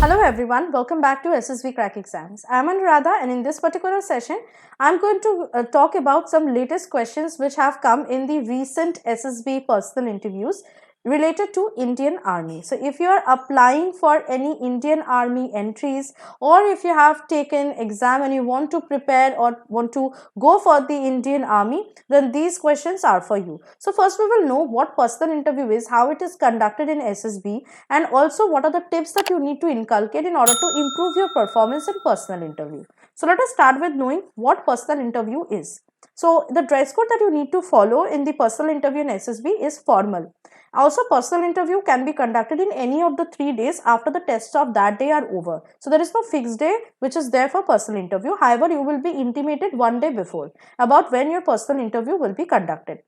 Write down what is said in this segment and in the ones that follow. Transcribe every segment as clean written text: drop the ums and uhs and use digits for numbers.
Hello everyone, welcome back to SSB Crack Exams. I am Anuradha, and in this particular session, I am going to talk about some latest questions which have come in the recent SSB personal interviews related to Indian Army. So if you are applying for any Indian Army entries, or if you have taken exam and you want to prepare or want to go for the Indian Army, then these questions are for you. So first we will know what personal interview is, how it is conducted in SSB, and also what are the tips that you need to inculcate in order to improve your performance in personal interview. So let us start with knowing what personal interview is. So the dress code that you need to follow in the personal interview in SSB is formal. Also, personal interview can be conducted in any of the 3 days after the tests of that day are over. So there is no fixed day which is there for personal interview. However, you will be intimated one day before about when your personal interview will be conducted.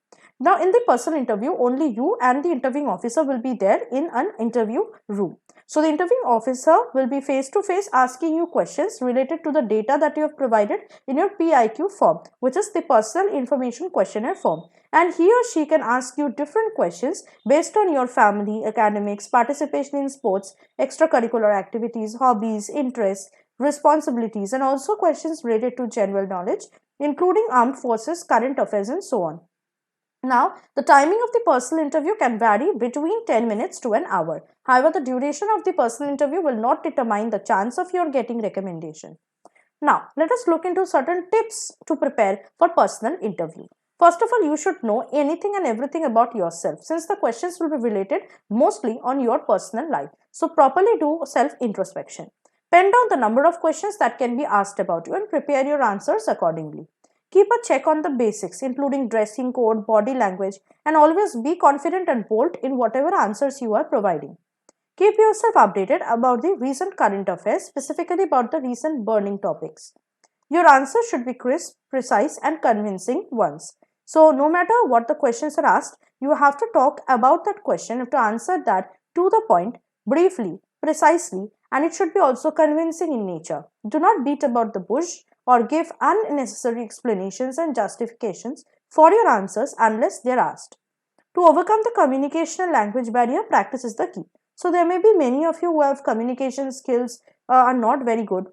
Now, in the personal interview, only you and the interviewing officer will be there in an interview room. So, the interviewing officer will be face to face asking you questions related to the data that you have provided in your PIQ form, which is the Personal Information Questionnaire form. And he or she can ask you different questions based on your family, academics, participation in sports, extracurricular activities, hobbies, interests, responsibilities, and also questions related to general knowledge, including armed forces, current affairs, and so on. Now, the timing of the personal interview can vary between 10 minutes to an hour. However, the duration of the personal interview will not determine the chance of your getting recommendation. Now, let us look into certain tips to prepare for personal interview. First of all, you should know anything and everything about yourself, since the questions will be related mostly on your personal life. So, properly do self-introspection. Pen down the number of questions that can be asked about you and prepare your answers accordingly. Keep a check on the basics, including dressing code, body language, and always be confident and bold in whatever answers you are providing. Keep yourself updated about the recent current affairs, specifically about the recent burning topics. Your answers should be crisp, precise, and convincing ones. So, no matter what the questions are asked, you have to talk about that question. You have to answer that to the point, briefly, precisely, and it should be also convincing in nature. Do not beat about the bush or give unnecessary explanations and justifications for your answers unless they are asked. To overcome the communication and language barrier, practice is the key. So, there may be many of you who have communication skills are not very good,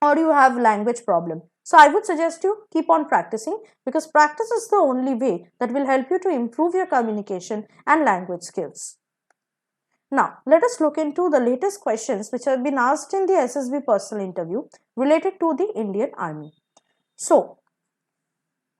or you have language problem. So, I would suggest you keep on practicing, because practice is the only way that will help you to improve your communication and language skills. Now, let us look into the latest questions which have been asked in the SSB personal interview related to the Indian Army. So,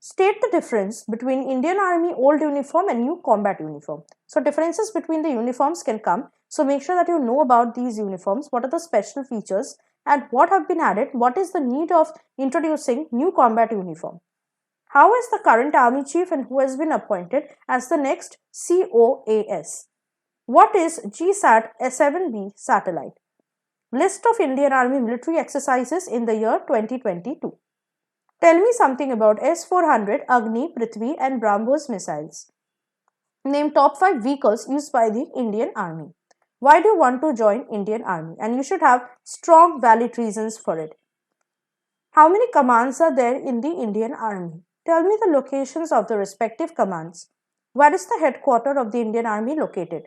state the difference between Indian Army old uniform and new combat uniform. So, differences between the uniforms can come. So, make sure that you know about these uniforms, what are the special features and what have been added, what is the need of introducing new combat uniform. How is the current Army Chief and who has been appointed as the next COAS? What is GSAT S7B satellite? List of Indian Army military exercises in the year 2022. Tell me something about S-400, Agni, Prithvi and BrahMos missiles. Name top 5 vehicles used by the Indian Army. Why do you want to join Indian Army? And you should have strong valid reasons for it. How many commands are there in the Indian Army? Tell me the locations of the respective commands. Where is the headquarters of the Indian Army located?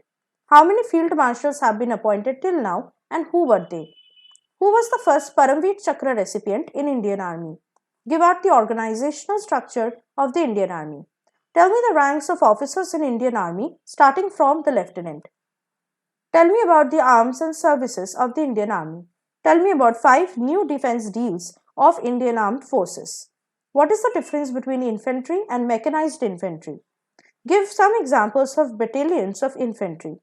How many field marshals have been appointed till now and who were they? Who was the first Paramveer Chakra recipient in Indian Army? Give out the organizational structure of the Indian Army. Tell me the ranks of officers in Indian Army starting from the lieutenant. Tell me about the arms and services of the Indian Army. Tell me about 5 new defense deals of Indian Armed Forces. What is the difference between infantry and mechanized infantry? Give some examples of battalions of infantry.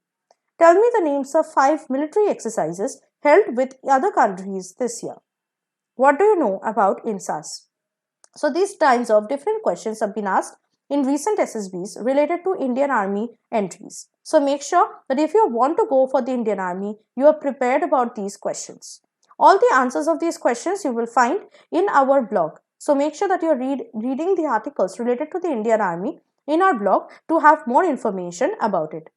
Tell me the names of 5 military exercises held with other countries this year. What do you know about INSAS? So, these kinds of different questions have been asked in recent SSBs related to Indian Army entries. So, make sure that if you want to go for the Indian Army, you are prepared about these questions. All the answers of these questions you will find in our blog. So, make sure that you are reading the articles related to the Indian Army in our blog to have more information about it.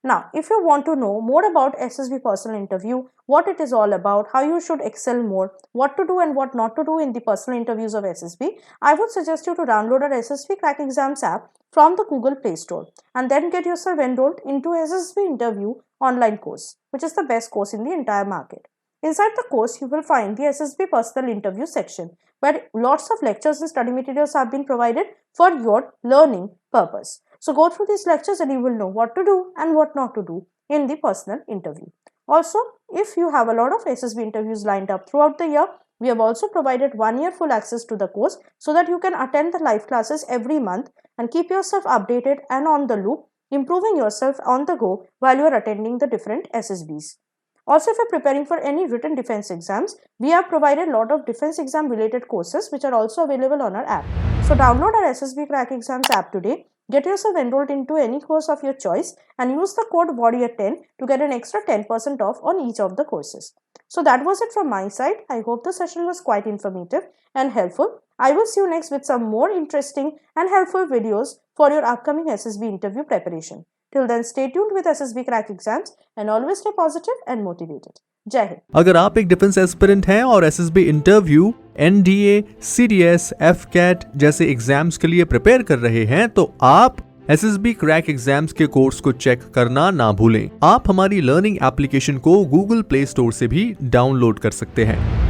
Now, if you want to know more about SSB personal interview, what it is all about, how you should excel more, what to do and what not to do in the personal interviews of SSB, I would suggest you to download our SSB Crack Exams app from the Google Play Store and then get yourself enrolled into SSB Interview online course, which is the best course in the entire market. Inside the course, you will find the SSB Personal Interview section, where lots of lectures and study materials have been provided for your learning purpose. So go through these lectures and you will know what to do and what not to do in the personal interview. Also, if you have a lot of SSB interviews lined up throughout the year, we have also provided 1 year full access to the course so that you can attend the live classes every month and keep yourself updated and on the loop, improving yourself on the go while you are attending the different SSBs. Also, if you are preparing for any written defense exams, we have provided a lot of defense exam related courses which are also available on our app. So download our SSB Crack Exams app today, get yourself enrolled into any course of your choice and use the code WARRIOR10 to get an extra 10% off on each of the courses. So that was it from my side. I hope the session was quite informative and helpful. I will see you next with some more interesting and helpful videos for your upcoming SSB interview preparation. Till then, stay tuned with SSB Crack Exams and always stay positive and motivated. जय हिंद। अगर आप एक defence aspirant हैं और SSB interview, NDA, CDS, AFCAT जैसे exams के लिए prepare कर रहे हैं तो आप एसएसबी क्रैक एग्जाम्स के कोर्स को चेक करना ना भूलें। आप हमारी लर्निंग एप्लीकेशन को गूगल प्ले स्टोर से भी डाउनलोड कर सकते हैं।